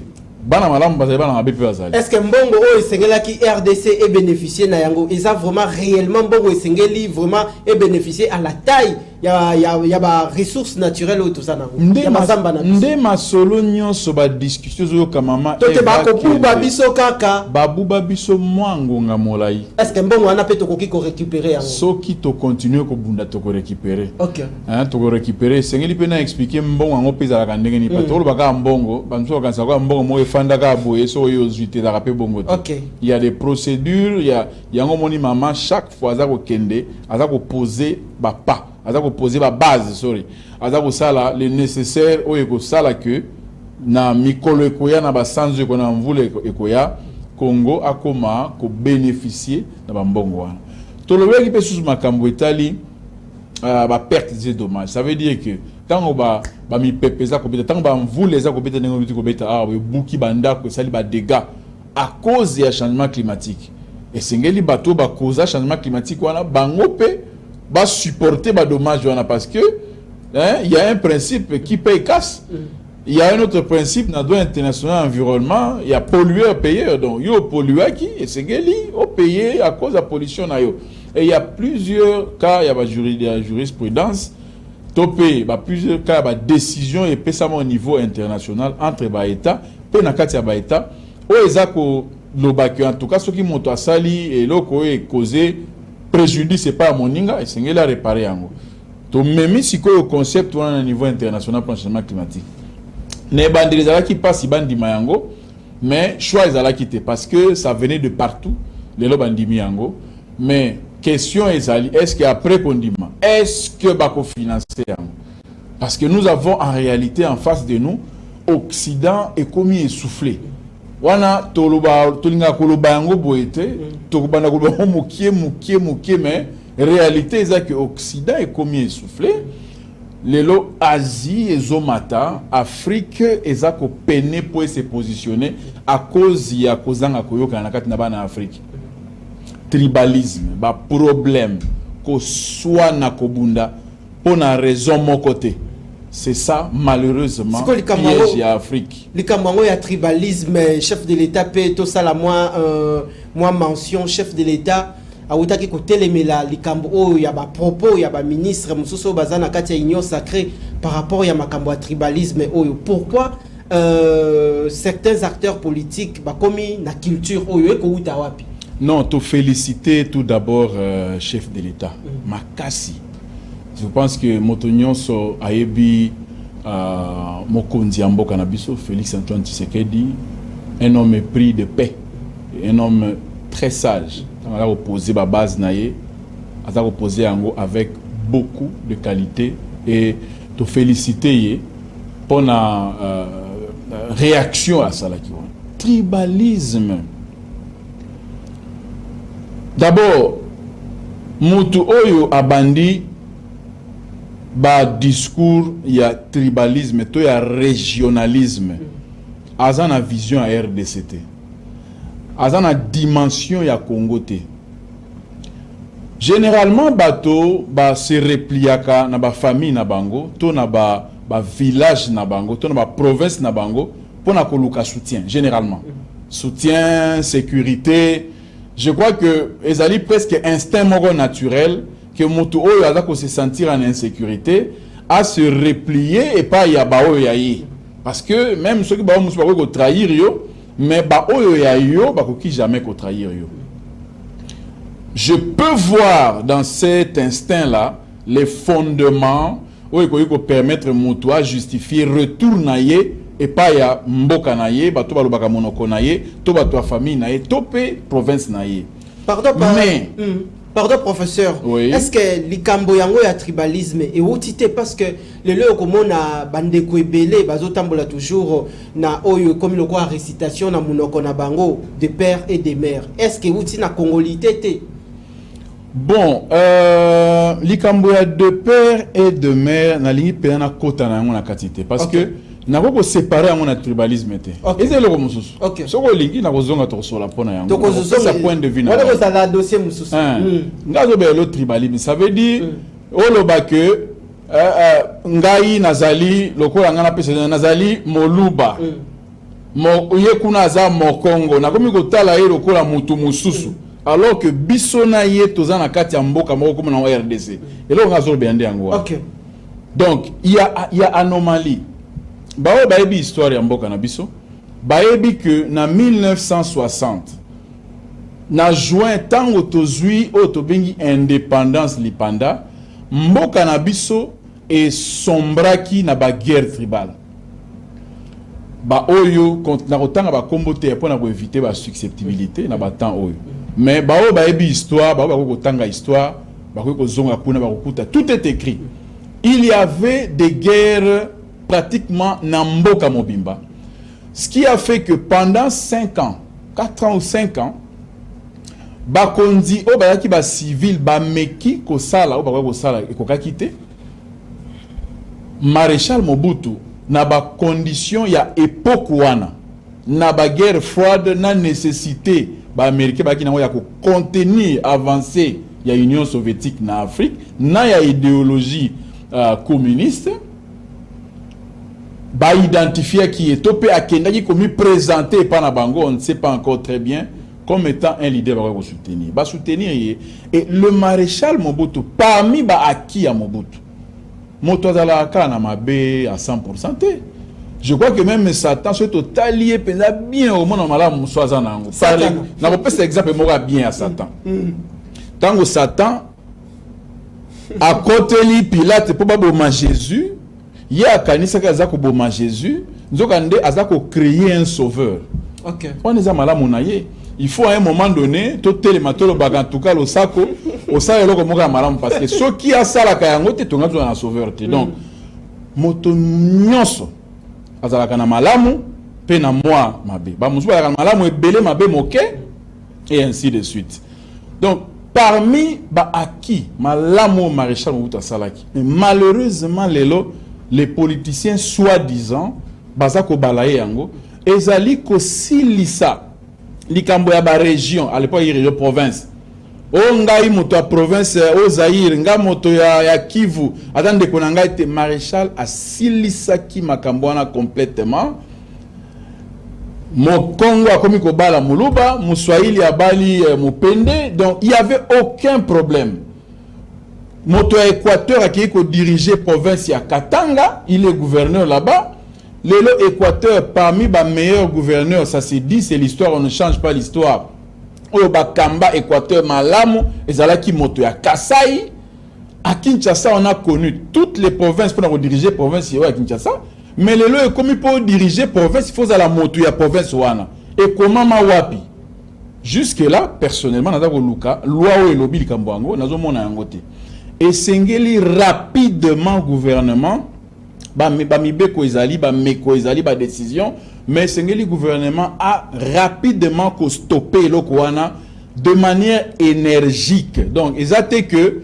bana malamu bazali bana mabe pe bazali. Est-ce que mbongo o esengela ki RDC est bénéficier na yango eza vraiment réellement mbongo esengeli vraiment est bénéficier à la taille ya ba ressources naturelles ou tout ça na ya mazamba na nde masolo nyonso ba discussion zo kamama tote ba ko buba biso kaka babuba biso mwangonga molai. Est-ce que mbongo wana pe tokoki ko récupérer yango soki to continuer ko bunda to ko récupérer. OK. Hein to ko récupérer sengeli pe na expliquer mbongo ngo peza ka ndenge ni patolo baka mbongo banso ka sa ko mbongo mo efanda ka boye so yo zuité da rapé bongo te. OK. Il y a des procédures, il y a yango moni maman chaque fois za ko kende aza ko poser ba pas aza ko poser ba base sorry aza ko sala le nécessaire o eko sala que na mikolo ekoya na ba sanzo ko na mvule ekoya Congo akoma ko bénéficier na ba mbongo wana to lo weki pe sous makambo etali ba perte des dommages ça veut dire que tant ba mi pepeza ko beta tant ba mvule za ko beta nengo biti ko beta buki banda ko sali ba dégâts à cause du changement climatique et sengeli bato ba cause changement climatique wana bango pe va supporter les dommages parce que il y a un principe qui paye casse. Il y a un autre principe dans le droit international environnement, il y a pollueur-payeur. Donc, il y a pollueur qui est payé à cause de la pollution. Et il y a plusieurs cas, il y a la jurisprudence, il y a plusieurs cas, il y a décision et pésamment au niveau international entre les États, et les États, en tout cas, ceux qui montent à Sali et l'eau est causé préjudice c'est pas moninga et c'est la réparer yango to même si ko concept wana au niveau international pour le changement climatique ne bandilizala qui passe bandi mayango Mais choix ezala quitté parce que ça venait de partout. Les lobandimi yango. Mais question est-ce qu'après Kondima, est-ce que bako financer yango? Parce que nous avons en réalité en face de nous Occident est commis essoufflé. Wana toluba tolinga koloba yango boete tokubana koloba mukie mais réalité c'est que Occident est commis essoufflé. Lelo Asie et Zomata Afrique ezako peine pour se positionner à cause ya kozanga koyoka na kati na bana Afrique. Tribalisme ba problème ko soit na kobunda pour na raison mon côté. C'est ça, malheureusement, piège à Afrique. Le Cameroun, il y a tribalisme, chef de l'État, tout ça, la moi mention, chef de l'État, à Outaki côté les méla, le Cameroun, il y a des propos, il y a des ministres, Moussousso Bazana, Katia Union sacrée, par rapport à ma tribalisme. Pourquoi certains acteurs politiques, comme la culture, non, te féliciter tout d'abord, chef de l'État, Makassi. Je pense que Motonyon so ayebi Mokondi Ambo Kanabiso, Félix Antoine Tshisekedi, un homme pris de paix, un homme très sage. On a opposé la base naïe, on a opposé Ango avec beaucoup de qualité et te féliciter pour la réaction à ça. Tribalisme. D'abord, Moutou Oyo Abandi. Ba discours il y a tribalisme il y a régionalisme azana vision à RDCT azana dimension ya Congo té généralement bato ba se repliaka na ba famille na bango to na ba village na bango to na ba province na bango pour na koluka soutien généralement soutien sécurité. Je crois que ezali presque instinct moko naturel que Moto Oyo a se sentir en insécurité, à se replier et pas Yabao Yayi. Parce que même ceux qui vont trahir, mais Bao Yayi, qui jamais trahir. Je peux voir dans cet instinct-là les fondements qui permettre Moto à justifier retour naïe et pas ya Mboka naïe, bato balobaka monoko naïe, to bato famille naïe, topé province naïe. Pardon, professeur. Oui. Est-ce que likambo yango ya tribalisme et outité parce que le lieu comme on a bandeko ebele bazotambola toujours na oyo comme le quoi récitation na munoko na bango de père et de mère. Est-ce que outi na congolité té? Bon, likambo ya de père et de mère na lingi pena na kota na yango na katité parce que na ko séparer yango na tribalisme té. Et c'est le comme mususu. OK. Soko lingi na kozonga to sola pona yango. C'est sa point de vue na. Wala ko sala dossier mususu. Ngazo be le tribalisme, ça veut dire oloba que ngai nazali lokola ngana pesa nazali moluba. Mo yekuna za mokongo na komi ko tala ye lokola mutu mususu. Alors que bisona ye toza na kati ya mboka moko comme na RDC. Et là ngazo be ande yango. OK. Donc il y a anomalie. Bao baebi histoire ya mboka na biso baebi que na 1960 na juin tango tozui otobengi indépendance lipanda mboka na biso et sombraki na ba guerre tribale ba oyo na kotanga ba kombo te pour na ko éviter ba susceptibilité na ba temps oyo mais bao baebi histoire bao ba ko tanga histoire ba ko zonga kuna ba kokuta tout est écrit. Il y avait des guerres pratiquement Namboka Mobimba. Ce qui a fait que pendant 5 ans, 4 ans ou 5 ans, Bakondi, Obayaki ba civil, ba meki ko sala, Obayaki ko sala, et ko kakite. Maréchal Mobutu, na ba condition ya époque wana, na ba guerre froide, na nécessité, ba Américain ba ki na ya ko contenir, avancer, ya Union soviétique na Afrique, na ya idéologie communiste. Ba identifier qui est topé à Kendaki comme présenté par Nabango, on ne sait pas encore très bien, comme étant un leader va soutenir. Ba soutenir et le maréchal Mobutu parmi ba acquis à Mobutu. Motozala kana mabe à 100%. Je crois que même Satan se totalier pesa bien au monde malamu soza nango. Parler na pas cet exemple mora bien à Satan. Tango Satan à côté li Pilate pour ba Jésus. Il y a kanisa ka za ko boma Jésus, nzokande aza ko créer un sauveur. Ok. On est à malamu na ye. Il faut à un moment donné, tout le matolo en tout cas le sako, au sale le comme malamu parce que ceux qui a ça la kayangote, tu as un sauveur. Donc, moto nyonso, azala kana malamu, pe na moi mabe. Ba musu la kana malamu ebele mabe moke et ainsi de suite. Donc, parmi ba acquis malamu maréchal Mobutu Salaki. Mais malheureusement les politiciens soi-disant bazako balaye yango ezali ko silisa likambo ya ba région à l'époque il y a province o ngai moto ya province o Zaïre nga moto ya Kivu attendez ko nanga été maréchal a silisa ki makambo wana complètement mon Congo a commis ko bala muluba muswahili abali mupende donc il y avait aucun problème. Moto ya Équateur a qui diriger province ya Katanga, il est gouverneur là-bas. Le Équateur, parmi les meilleurs gouverneurs, ça se dit, c'est l'histoire, on ne change pas l'histoire. Au Bakamba, Équateur, Malamu, et Zalaki Moto ya Kasai. À Kinshasa, on a connu toutes les provinces pour diriger la province à Kinshasa. Mais le est commis pour diriger la province, il faut la moto ya province wana. Et comment ma wapi? Jusque-là, personnellement, on a Luka, loi ou lobby de Kambouango, on a mon angoté. Et Sengeli rapidement gouvernement ba mibeko ezali ba meko ezali ba décision mais Sengeli gouvernement a rapidement stoppé l'okwana de manière énergique. Donc exacté que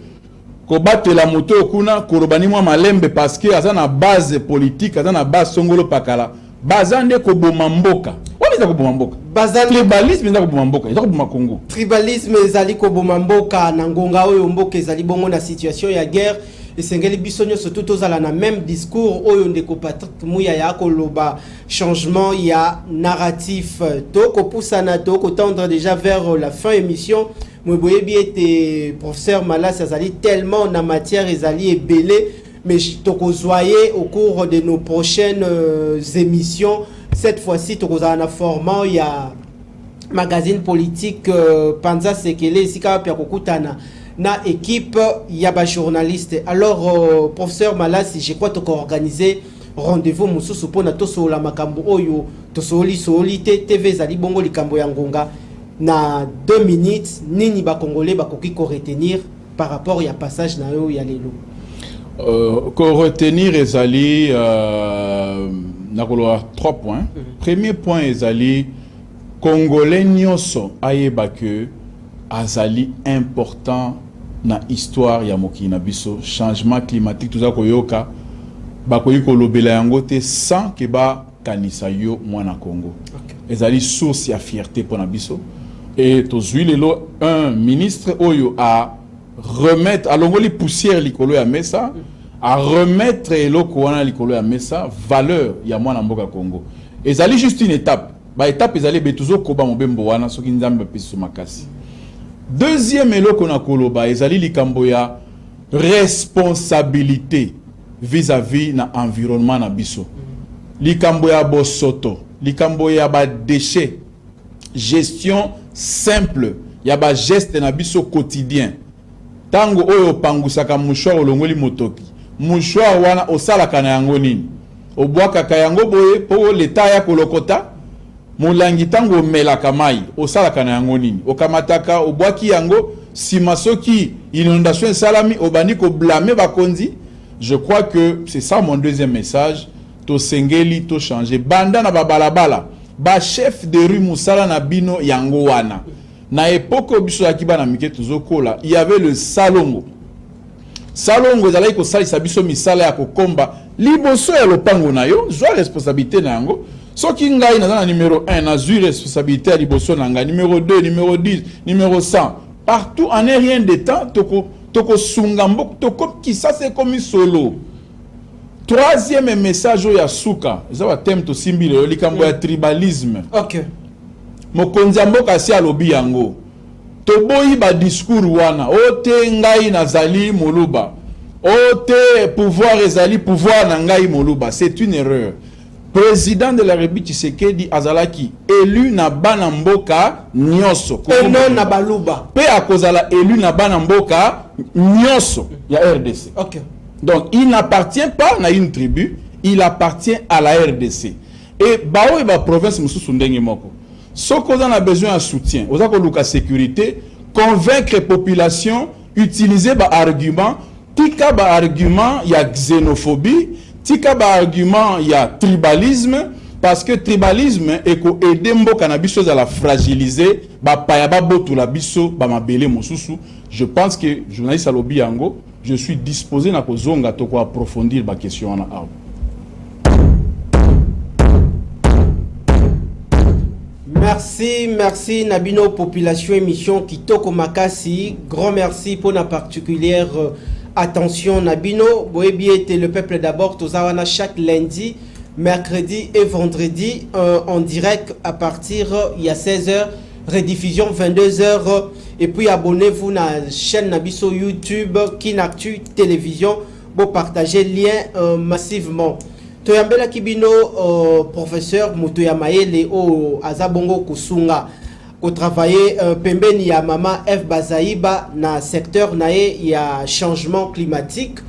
ko battre la moto kuna korobani mwa malembe parce que azana base politique azana base songolo pakala bazande ko bomamboka. Wali za ko bomamboka. Tribalisme ezali ko bomamboka, ezali ko bomakongo. Tribalisme ezali ko bomamboka na ngonga oyo mboka ezali bongo na situation ya guerre. Et Sengeli Bissonio surtout tozala na même discours oyo ndeko Patrick Mouya ya koloba changement ya narratif to ko poussana to ko tendre déjà vers la fin émission. Mouboye bi était professeur Malas ezali tellement na matière ezali ebelé mais to ko zoyer au cours de nos prochaines émissions. Cette fois-ci, tu as un format, il y a magazine politique Panza Sekele, Sika Piakokutana, na équipe, il y a des journalistes. Alors, professeur Malas, je crois que tu as organisé rendez-vous, Moussou pour na toso la makambo oyo, toso li TV Zali Bongo Likambo Yangonga, na 2 minutes, nini ba Congolais ba koki ko retenir par rapport à passage na yo ya lelo. Ko retenir ezali nakoloa 3 points. Premier point ezali Congolais nyonso ayeba que azali important na histoire ya mokili na biso, changement climatique tout ça koyoka bakoyi kolobela yango te sans que ba kanisa yo mwana Congo. Ezali source ya fierté pour na biso et tozui lelo un ministre oyo a remettre à l'ongoli poussière likolo ya mesa à remettre eloko wana likolo ya mesa valeur ya mwana mboka Congo. Ezali juste une étape. Ba étape ezali betuzo koba mobembo wana soki nzambe peso makasi. Deuxième eloko na koloba ezali likambo ya responsabilité vis-à-vis na environnement na biso. Likambo ya bosoto, likambo ya ba déchets, gestion simple, ya ba geste na biso quotidien. Tango oyo pangusaka mouchoir olongoli motoki. Mouchoir wana osalaka na yango nini? Obwaka kayango boye po leta ya kolokota. Mulangi tango melaka mai osalaka na yango nini? Okamataka obwaki yango sima soki inondation salami obani ko blâmer bakonzi. Je crois que c'est ça mon deuxième message. To sengeli to changer banda na babalabala. Ba chef de rue musala na bino yango wana. Na époque biso ya kibana mike tuzokola, il y avait le salongo. Salongo ezalaki ko salisa biso misala ya kokomba liboso ya lopango na yo, zwa responsabilité na yango. Soki ngai na numéro 1 na zwa responsabilité ya liboso na nga, numéro 2, numéro 10, numéro 100. Partout en rien de temps toko sungambo toko ki ça c'est comme solo. Troisième message ya suka, ezaba thème to simbile likambo ya tribalisme. OK. Mokonzi mboka si alobi yango toboyi ba discours wana ote ngai nazali moluba ote pouvoir ezali pouvoir na ngai moluba, c'est une erreur. Président de la République Tshisekedi azalaki élu na bana mboka nyonso non na baluba pe akozala élu na bana mboka nyonso ya RDC. OK. Donc il n'appartient pas na une tribu, il appartient à la RDC. Et bao ba province mususu ndenge moko Ce qu'on a besoin de soutien, aux la sécurité, convaincre la population, utiliser des arguments. Tika ba argument, il y a xénophobie. Tika ba argument, il y a tribalisme. Parce que tribalisme est ko aider mboka na biso à la fragiliser. Ba payaba botu la biso ba mabele mosusu. Je pense que journaliste alobi yango, je suis disposé na kozonga to ko approfondir ba question na awa. Merci Nabino Population émission Kitoko Makasi. Grand merci pour la particulière attention Nabino. Boebi était le peuple d'abord Tozawana chaque lundi, mercredi et vendredi en direct à partir il y a 16h, rediffusion 22h et puis abonnez-vous à la chaîne Nabiso YouTube Kinactu Télévision pour partager le lien massivement. Toyambela Kibino, professeur Mutoya Maele o Azabongo Kusunga, ko travailler pembeni ya mama F Bazaïba na secteur nae ya changement climatique.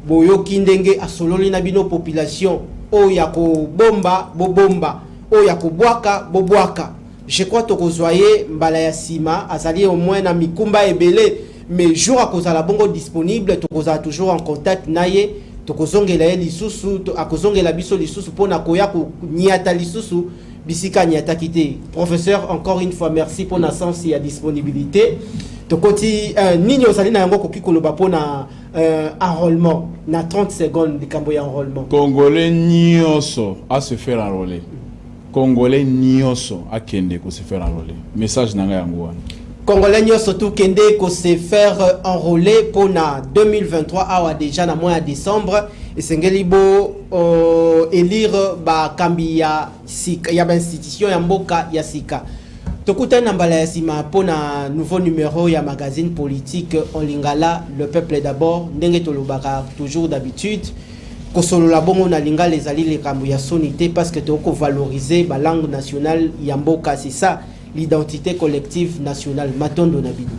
Boyo kindenge asololi na bino population o ya ko bomba bobomba o ya ko bwaka bobwaka. Je crois to kozoye mbala ya sima azali au moins na mikumba ebele mais jour à cause la bongo disponible to koza toujours en contact naye. Tokozongela lisusu akozongela biso lisusu pona koya ko niata lisusu bisika niata kité. Professeur, encore une fois merci pour la sens et disponibilité. Tokoti nini osali na yango koki koloba pona enrôlement na 30 secondes de kambo ya enrôlement. Congolais nyoso à se faire enrôler. Congolais nyoso a kende ko se faire enrôler. Message nanga yango wana. Congolais surtout kende ko se faire enrôler pour na 2023 awa déjà na mois de décembre et sengelibo élire ba kambi ya sika ya ba institution ya mboka ya sika. Tokuta na mbala ya sima pour na nouveau numéro ya magazine politique en lingala le peuple d'abord ndenge tolobaka toujours d'habitude ko solo la bongo na lingala les ali les kambu ya sonité parce que toko valoriser ba langue nationale ya mboka c'est ça. L'identité collective nationale. Matondo Nabino.